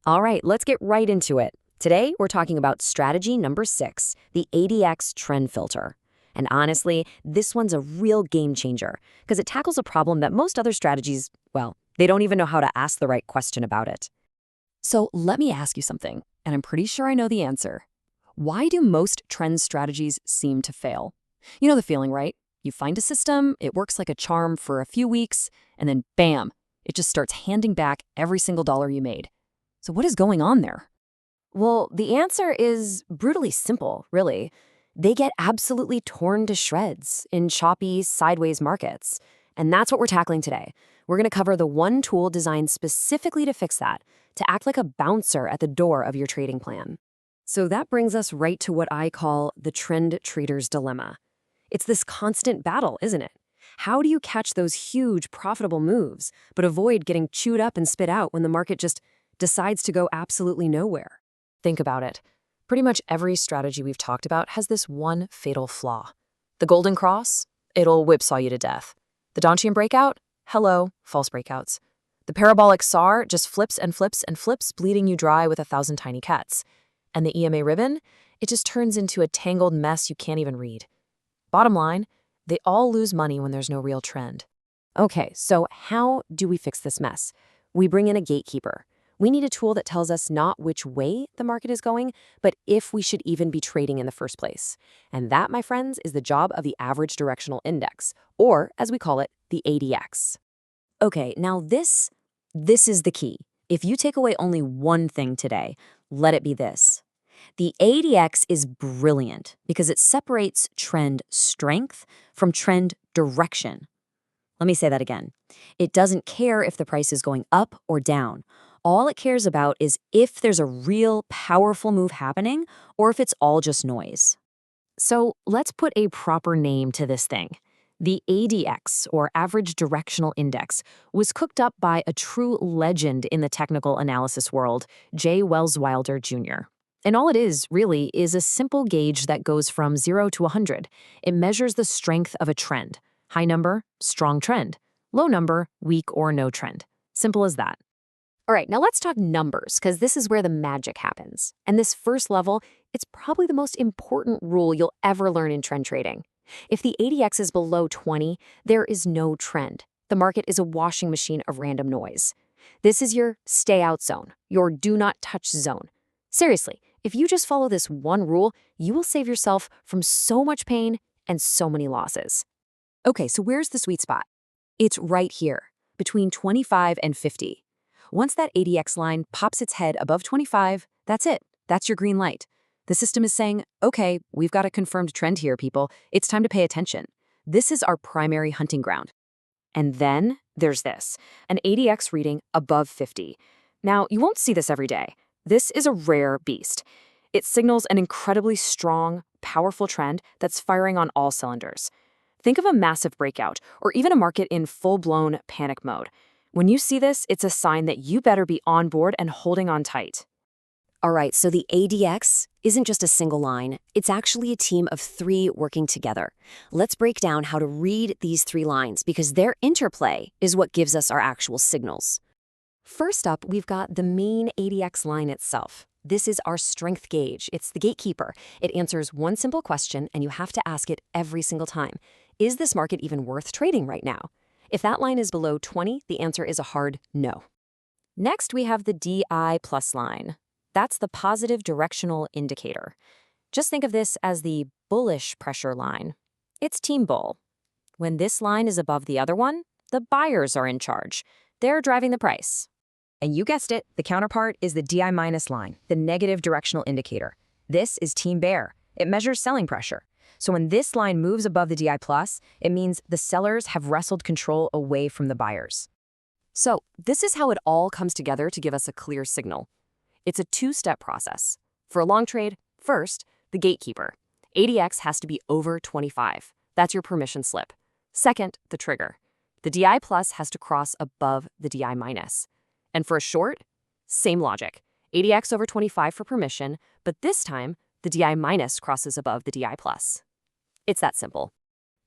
All right, let's get right into it. Today, we're talking about strategy number 6, the ADX trend filter. And honestly, this one's a real game changer because it tackles a problem that most other strategies, well, they don't even know how to ask the right question about it. So let me ask you something, and I'm pretty sure I know the answer. Why do most trend strategies seem to fail? You know the feeling, right? You find a system, it works like a charm for a few weeks, and then bam, it just starts handing back every single dollar you made. So what is going on there? Well, the answer is brutally simple, really. They get absolutely torn to shreds in choppy, sideways markets. And that's what we're tackling today. We're going to cover the one tool designed specifically to fix that, to act like a bouncer at the door of your trading plan. So that brings us right to what I call the trend trader's dilemma. It's this constant battle, isn't it? How do you catch those huge, profitable moves, but avoid getting chewed up and spit out when the market just decides to go absolutely nowhere? Think about it. Pretty much every strategy we've talked about has this one fatal flaw. The golden cross? It'll whipsaw you to death. The Donchian breakout? Hello, false breakouts. The parabolic SAR just flips and flips and flips, bleeding you dry with 1,000 tiny cats. And the EMA ribbon? It just turns into a tangled mess you can't even read. Bottom line, they all lose money when there's no real trend. Okay, so how do we fix this mess? We bring in a gatekeeper. We need a tool that tells us not which way the market is going, but if we should even be trading in the first place. And that, my friends, is the job of the average directional index, or as we call it, the ADX. Okay, now this is the key. If you take away only one thing today, let it be this. The ADX is brilliant because it separates trend strength from trend direction. Let me say that again. It doesn't care if the price is going up or down. All it cares about is if there's a real powerful move happening or if it's all just noise. So let's put a proper name to this thing. The ADX, or Average Directional Index, was cooked up by a true legend in the technical analysis world, J. Wells Wilder Jr. And all it is, really, is a simple gauge that goes from 0 to 100. It measures the strength of a trend. High number, strong trend. Low number, weak or no trend. Simple as that. All right, now let's talk numbers, because this is where the magic happens. And this first level, it's probably the most important rule you'll ever learn in trend trading. If the ADX is below 20, there is no trend. The market is a washing machine of random noise. This is your stay out zone, your do not touch zone. Seriously, if you just follow this one rule, you will save yourself from so much pain and so many losses. Okay, so where's the sweet spot? It's right here, between 25 and 50. Once that ADX line pops its head above 25, that's it. That's your green light. The system is saying, okay, we've got a confirmed trend here, people. It's time to pay attention. This is our primary hunting ground. And then there's this, an ADX reading above 50. Now, you won't see this every day. This is a rare beast. It signals an incredibly strong, powerful trend that's firing on all cylinders. Think of a massive breakout, or even a market in full-blown panic mode. When you see this, it's a sign that you better be on board and holding on tight. All right, so the ADX isn't just a single line. It's actually a team of 3 working together. Let's break down how to read these 3 lines because their interplay is what gives us our actual signals. First up, we've got the main ADX line itself. This is our strength gauge. It's the gatekeeper. It answers one simple question, and you have to ask it every single time. Is this market even worth trading right now? If that line is below 20, the answer is a hard no. Next, we have the DI plus line. That's the positive directional indicator. Just think of this as the bullish pressure line. It's team bull. When this line is above the other one, the buyers are in charge. They're driving the price. And you guessed it, the counterpart is the DI minus line, the negative directional indicator. This is team bear. It measures selling pressure. So when this line moves above the DI plus, it means the sellers have wrestled control away from the buyers. So this is how it all comes together to give us a clear signal. It's a 2-step process. For a long trade, first, the gatekeeper. ADX has to be over 25. That's your permission slip. Second, the trigger. The DI plus has to cross above the DI minus. And for a short, same logic. ADX over 25 for permission, but this time, the DI minus crosses above the DI plus. It's that simple.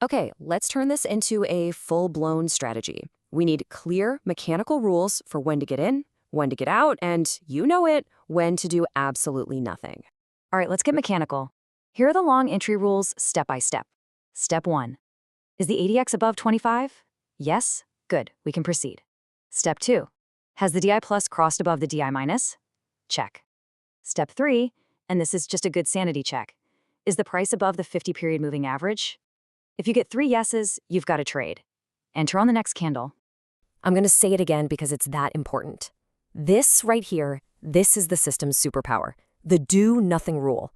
Okay, let's turn this into a full-blown strategy. We need clear mechanical rules for when to get in, when to get out, and you know it, when to do absolutely nothing. All right, let's get mechanical. Here are the long entry rules step by step. Step 1. Is the ADX above 25? Yes? Good, we can proceed. Step 2. Has the DI plus crossed above the DI minus? Check. Step 3, and this is just a good sanity check. Is the price above the 50-period moving average? If you get 3 yeses, you've got a trade. Enter on the next candle. I'm going to say it again because it's that important. This right here, this is the system's superpower, the do-nothing rule.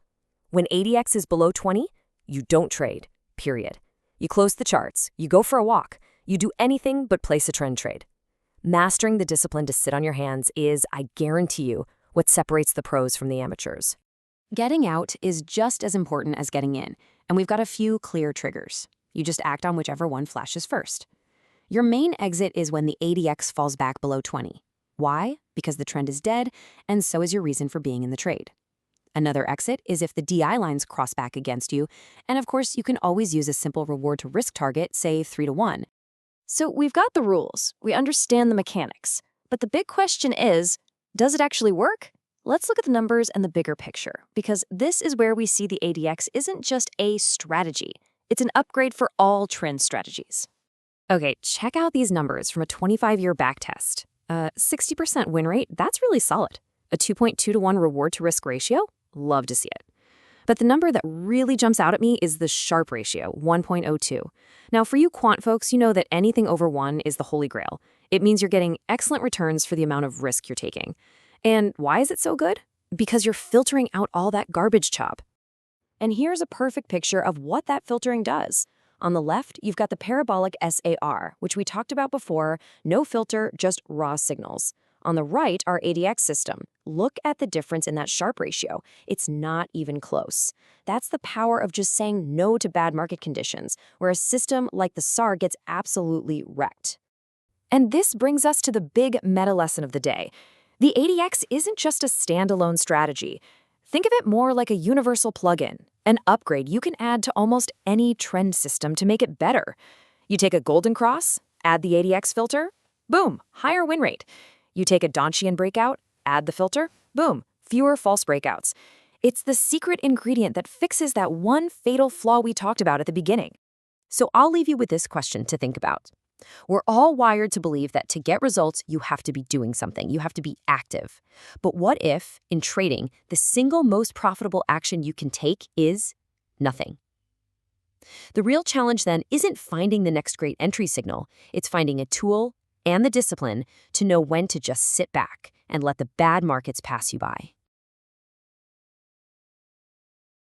When ADX is below 20, you don't trade, period. You close the charts, you go for a walk, you do anything but place a trend trade. Mastering the discipline to sit on your hands is, I guarantee you, what separates the pros from the amateurs. Getting out is just as important as getting in, and we've got a few clear triggers. You just act on whichever one flashes first. Your main exit is when the ADX falls back below 20. Why? Because the trend is dead, and so is your reason for being in the trade. Another exit is if the DI lines cross back against you, and of course you can always use a simple reward to risk target, say 3-to-1. So we've got the rules, we understand the mechanics, but the big question is, does it actually work? Let's look at the numbers and the bigger picture, because this is where we see the ADX isn't just a strategy, it's an upgrade for all trend strategies. Okay, check out these numbers from a 25-year backtest. 60% win rate, that's really solid. A 2.2-to-1 reward to risk ratio, love to see it. But the number that really jumps out at me is the Sharpe ratio, 1.02. Now, for you quant folks, you know that anything over 1 is the holy grail. It means you're getting excellent returns for the amount of risk you're taking. And why is it so good? Because you're filtering out all that garbage chop. And here's a perfect picture of what that filtering does. On the left, you've got the Parabolic SAR, which we talked about before, no filter, just raw signals. On the right, our ADX system. Look at the difference in that Sharpe ratio. It's not even close. That's the power of just saying no to bad market conditions, where a system like the SAR gets absolutely wrecked. And this brings us to the big meta lesson of the day. The ADX isn't just a standalone strategy. Think of it more like a universal plugin, an upgrade you can add to almost any trend system to make it better. You take a golden cross, add the ADX filter, boom, higher win rate. You take a Donchian breakout, add the filter, boom, fewer false breakouts. It's the secret ingredient that fixes that one fatal flaw we talked about at the beginning. So I'll leave you with this question to think about. We're all wired to believe that to get results, you have to be doing something. You have to be active. But what if, in trading, the single most profitable action you can take is nothing? The real challenge then isn't finding the next great entry signal. It's finding a tool and the discipline to know when to just sit back and let the bad markets pass you by.